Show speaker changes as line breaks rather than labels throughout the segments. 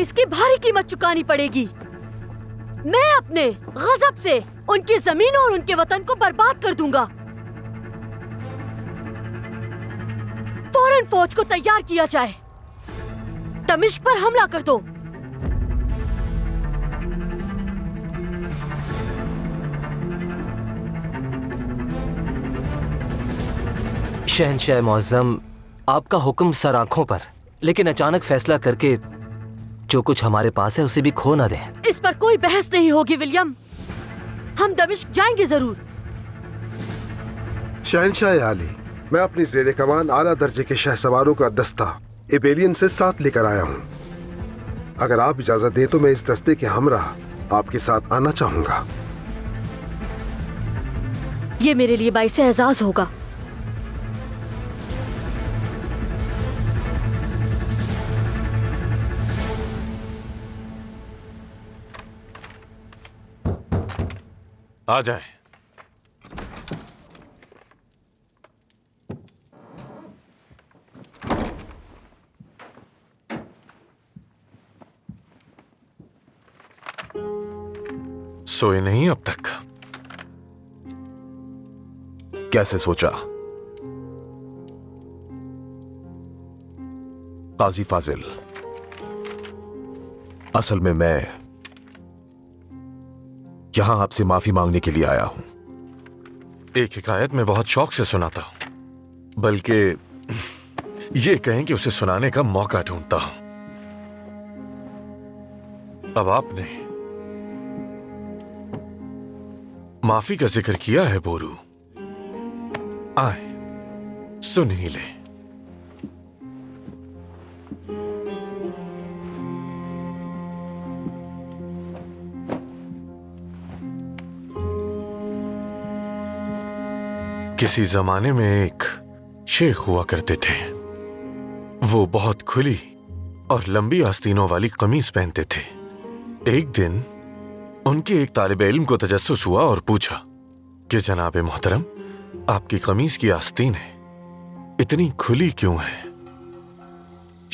इसकी भारी कीमत चुकानी पड़ेगी। मैं अपने गजब से उनकी जमीन और उनके वतन को बर्बाद कर दूंगा। फौरन फौज को तैयार किया जाए। दमिश्क पर हमला कर दो।
शहंशाह मुअज़्ज़म, आपका हुक्म सर आंखों पर, लेकिन अचानक फैसला करके जो कुछ हमारे पास है उसे भी खो ना दें।
इस पर कोई बहस नहीं होगी विलियम, हम दमिश्क जाएंगे जरूर।
शहंशाह आली, मैं अपनी ज़ेरे कमान आला दर्जे के शहसवारों का दस्ता इबेलियन से साथ लेकर आया हूँ। अगर आप इजाजत दें तो मैं इस दस्ते के हमराह आपके साथ आना चाहूंगा।
ये मेरे लिए बाइसे एजाज होगा।
आ जाए। सोए नहीं अब तक?
कैसे सोचा? काजी फाजिल, असल में मैं यहां आपसे माफी मांगने के लिए आया हूं।
एक हिकायत में बहुत शौक से सुनाता हूं, बल्कि ये कहें कि उसे सुनाने का मौका ढूंढता हूं। अब आपने माफी का जिक्र किया है बोरू, आए सुन ही ले। किसी जमाने में एक शेख हुआ करते थे। वो बहुत खुली और लंबी आस्तीनों वाली कमीज पहनते थे। एक दिन उनके एक तालिब इल्म को तजस्सुस हुआ और पूछा कि जनाब मोहतरम, आपकी कमीज की आस्तीनें इतनी खुली क्यों हैं?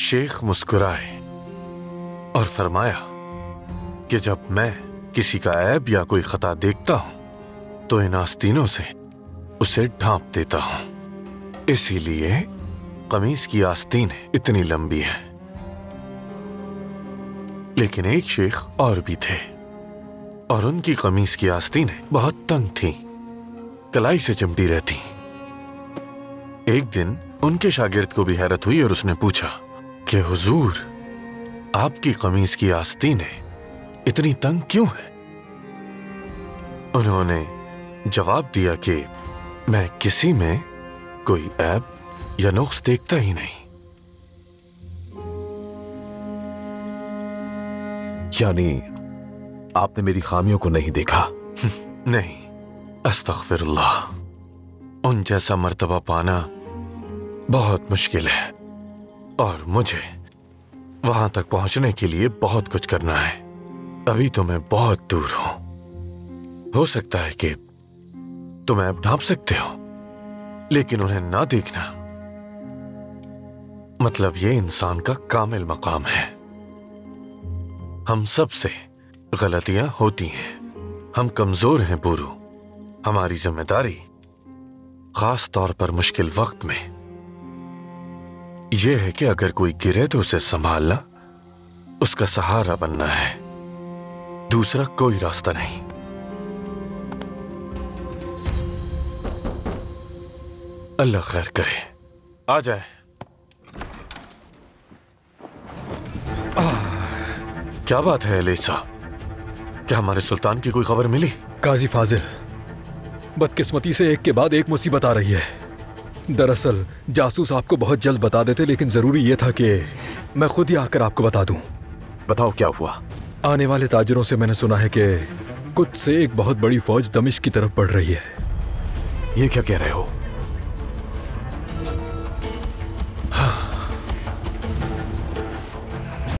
शेख मुस्कुराए और फरमाया कि जब मैं किसी का ऐब या कोई खता देखता हूं तो इन आस्तीनों से उसे ढांप देता हूं, इसीलिए कमीज की आस्तीनें इतनी लंबी हैं। लेकिन एक शेख और भी थे और उनकी कमीज की आस्तीनें बहुत तंग थीं, कलाई से चिमटी रहती। एक दिन उनके शागिर्द को भी हैरत हुई और उसने पूछा कि हुजूर, आपकी कमीज की आस्तीनें इतनी तंग क्यों हैं? उन्होंने जवाब दिया कि मैं किसी में कोई ऐब या नुक्स देखता ही नहीं।
यानी आपने मेरी खामियों को नहीं देखा?
नहीं, अस्तगफिरुल्लाह। उन जैसा मर्तबा पाना बहुत मुश्किल है और मुझे वहां तक पहुंचने के लिए बहुत कुछ करना है। अभी तो मैं बहुत दूर हूं। हो सकता है कि तुम ऐब ढांप सकते हो, लेकिन उन्हें ना देखना मतलब ये इंसान का कामिल मकाम है। हम सब से गलतियां होती हैं, हम कमजोर हैं बुरू। हमारी जिम्मेदारी खास तौर पर मुश्किल वक्त में यह है कि अगर कोई गिरे तो उसे संभालना, उसका सहारा बनना है, दूसरा कोई रास्ता नहीं। अल्लाह खैर करे। आ जाए। क्या बात है एलिसा, क्या हमारे सुल्तान की कोई खबर मिली?
काजी फाजिल, बदकिस्मती से एक के बाद एक मुसीबत आ रही है। दरअसल जासूस आपको बहुत जल्द बता देते, लेकिन जरूरी यह था कि मैं खुद ही आकर आपको बता दूं।
बताओ क्या हुआ?
आने वाले ताजिरों से मैंने सुना है कि कुछ से एक बहुत बड़ी फौज दमिश्क की तरफ बढ़ रही है।
ये क्या कह रहे हो?